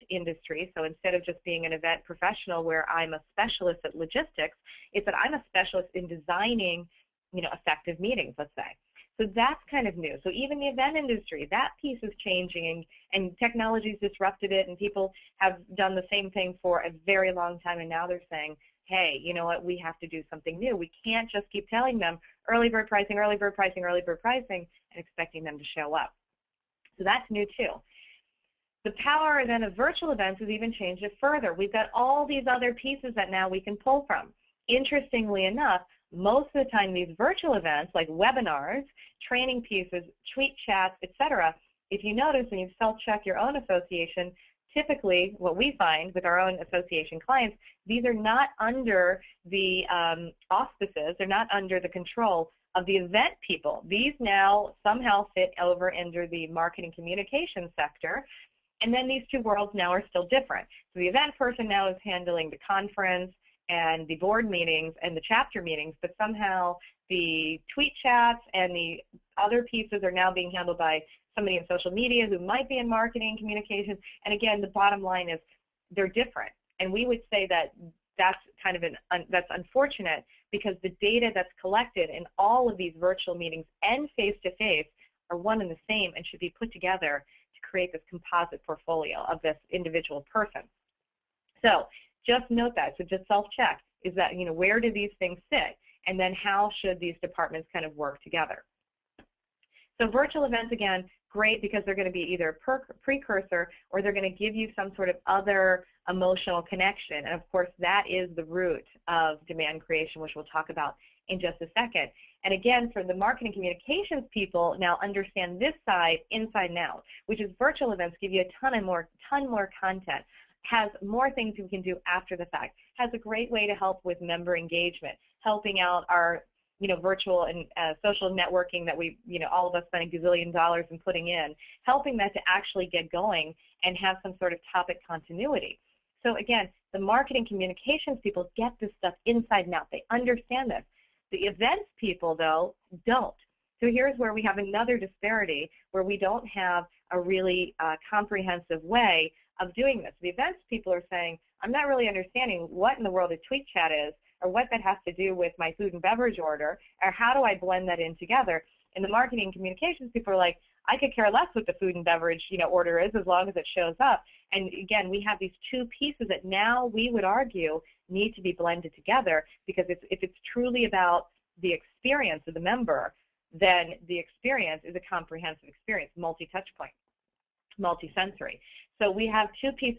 industry. So instead of just being an event professional where I'm a specialist at logistics, it's that I'm a specialist in designing, effective meetings, let's say. So that's kind of new. So even the event industry, that piece is changing, and technology's disrupted it, and people have done the same thing for a very long time, and now they're saying, hey, you know what, we have to do something new. We can't just keep telling them early bird pricing, early bird pricing, early bird pricing, and expecting them to show up. So that's new too. The power then of virtual events has even changed it further. We've got all these other pieces that now we can pull from. Interestingly enough, most of the time these virtual events like webinars, training pieces, tweet chats, etc., if you notice and you self-check your own association, typically what we find with our own association clients, these are not under the auspices, they're not under the control of the event people. These now somehow fit over under the marketing communications sector, and then these two worlds now are still different. So the event person now is handling the conference and the board meetings and the chapter meetings, but somehow the tweet chats and the other pieces are now being handled by somebody in social media who might be in marketing communications. And again, the bottom line is they're different. And we would say that that's kind of that's unfortunate, because the data that's collected in all of these virtual meetings and face-to-face are one and the same and should be put together to create this composite portfolio of this individual person. So just note that. So just self-check. Is that, where do these things sit? And then how should these departments kind of work together? So virtual events, again, great because they're going to be either a precursor or they're going to give you some sort of other emotional connection. And of course, that is the root of demand creation, which we'll talk about in just a second. And again, for the marketing communications people, now understand this side inside and out, which is virtual events give you a ton more content, has more things we can do after the fact, has a great way to help with member engagement, helping out our virtual and social networking that we, all of us spending gazillion dollars and putting in, helping that to actually get going and have some sort of topic continuity. So again, the marketing communications people get this stuff inside and out. They understand this. The events people, though, don't. So here's where we have another disparity where we don't have a really comprehensive way of doing this. The events people are saying, I'm not really understanding what in the world a tweet chat is, or what that has to do with my food and beverage order, or how do I blend that in together. And the marketing communications people are like, I could care less what the food and beverage order is as long as it shows up. And again, we have these two pieces that now we would argue need to be blended together, because if it's truly about the experience of the member, then the experience is a comprehensive experience, multi-touch point, multi-sensory. So we have two pieces